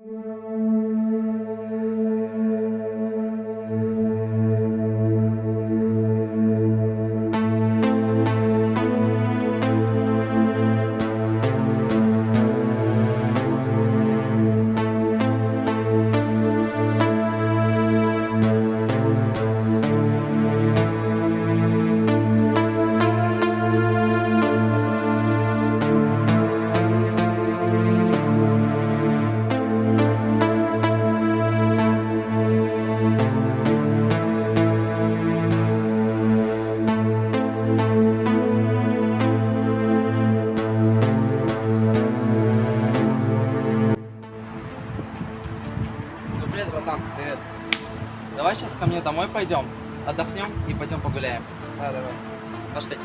Привет, братан. Привет. Давай сейчас ко мне домой пойдем, отдохнем и пойдем погуляем. Да, давай. Пошли.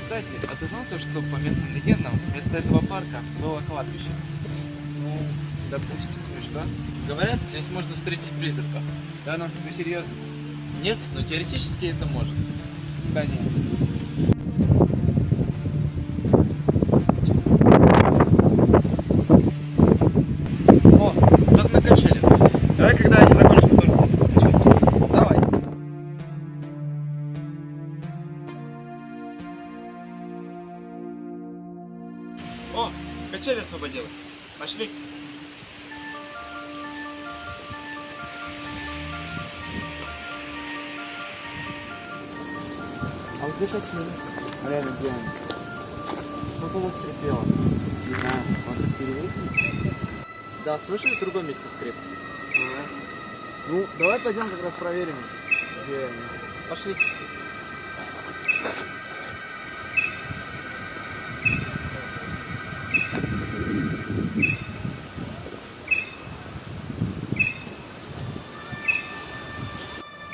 Кстати, а ты знал то, что по местным легендам вместо этого парка было кладбище? Ну, допустим. И что? Говорят, здесь можно встретить призраков. Да ну, ты серьезно? Нет, но теоретически это может быть. Да нет. О, тут на качели. Давай, когда они закончим, тоже начнем. Давай. О, качели освободилась. Пошли. А вот где качели? Реально, где они? Что-то у нас скрипело. Не знаю, может перевесили? Да, слышишь, в другом месте скрип? Ну, давай пойдем как раз проверим, где они. Пошли.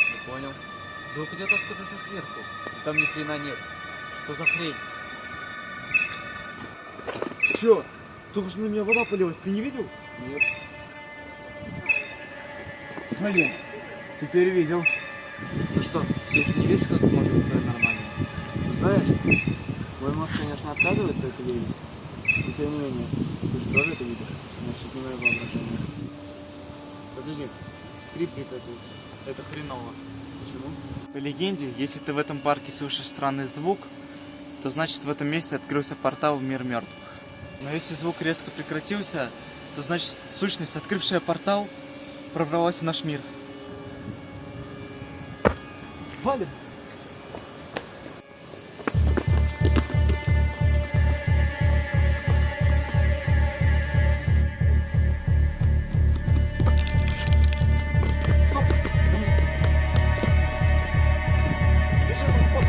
Не понял. Звук идет откуда-то сверху. Там ни хрена нет. Что за хрень? Чё? Только что на меня вода полилась, ты не видел? Нет. Блин, теперь видел. Ну что, все еще не веришь, что это может быть нормально? Знаешь, мой мозг, конечно, отказывается это видеть, но тем не менее, ты же тоже это видишь, значит, не мое воображение. Подожди, скрип прекратился. Это хреново. Почему? По легенде, если ты в этом парке слышишь странный звук, то значит в этом месте открылся портал в мир мертвых. Но если звук резко прекратился, то значит сущность, открывшая портал, пробралась в наш мир. Валим! Стоп! За мной! Бежим! Вот!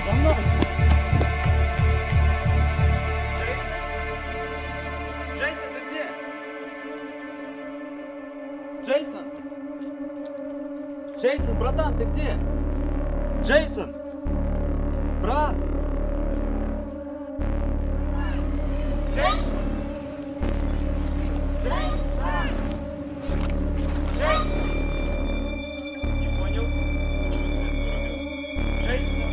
За мной! Джейсон! Джейсон, братан, ты где? Джейсон! Брат! Не понял? Почему свет вырубил? Джейсон!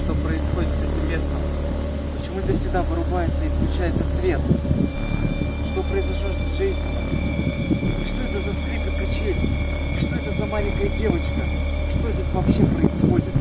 Что происходит с этим местом? Почему здесь всегда вырубается и включается свет? Что произошло с Джейсоном? И что это за скрип и качели? И что это за маленькая девочка? Что здесь вообще происходит?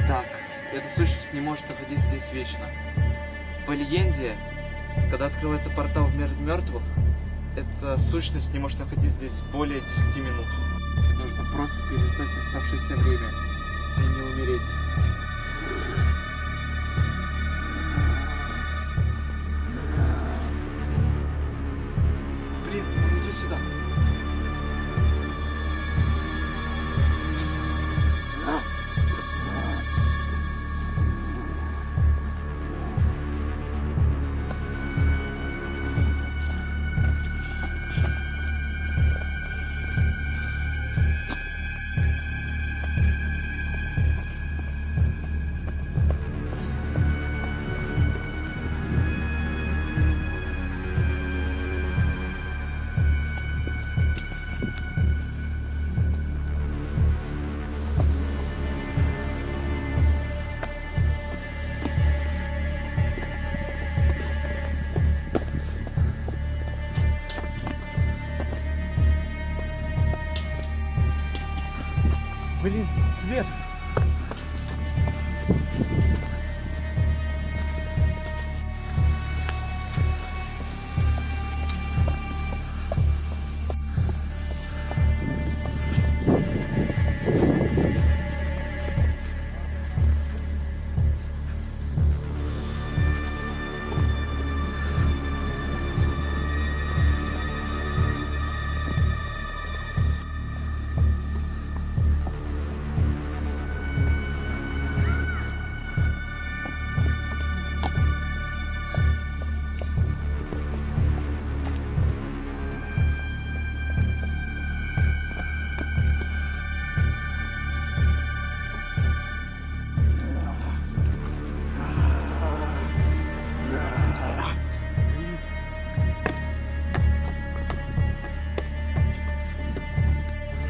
Так, эта сущность не может находиться здесь вечно. По легенде, когда открывается портал в мир мертвых, эта сущность не может находиться здесь более 10 минут. Нужно просто переждать оставшееся время и не умереть. Блин, он идет сюда. Блин, свет!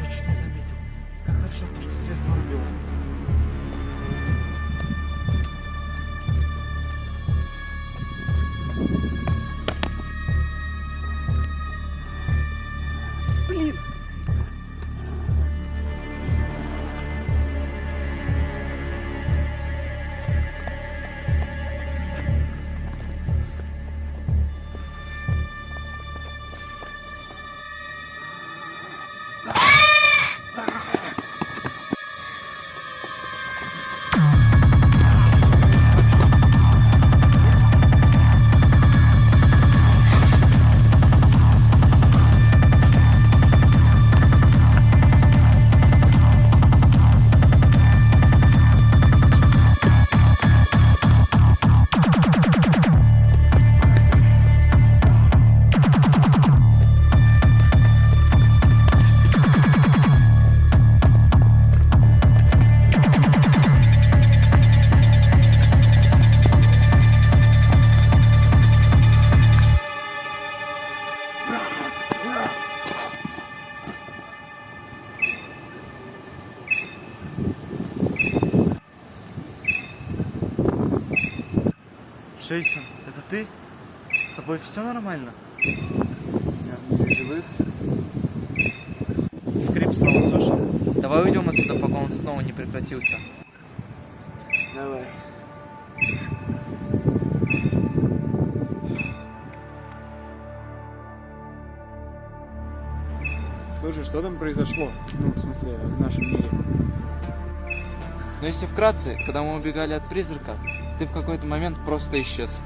Я чуть не заметил. Как хорошо то, что свет вырубил. Блин! Джейсон, это ты? С тобой все нормально? Я в мире живых. Скрип снова слышал. Давай уйдем отсюда, пока он снова не прекратился. Давай. Слушай, что там произошло? Ну, в смысле, в нашем мире. Но если вкратце, когда мы убегали от призрака, ты в какой-то момент просто исчез.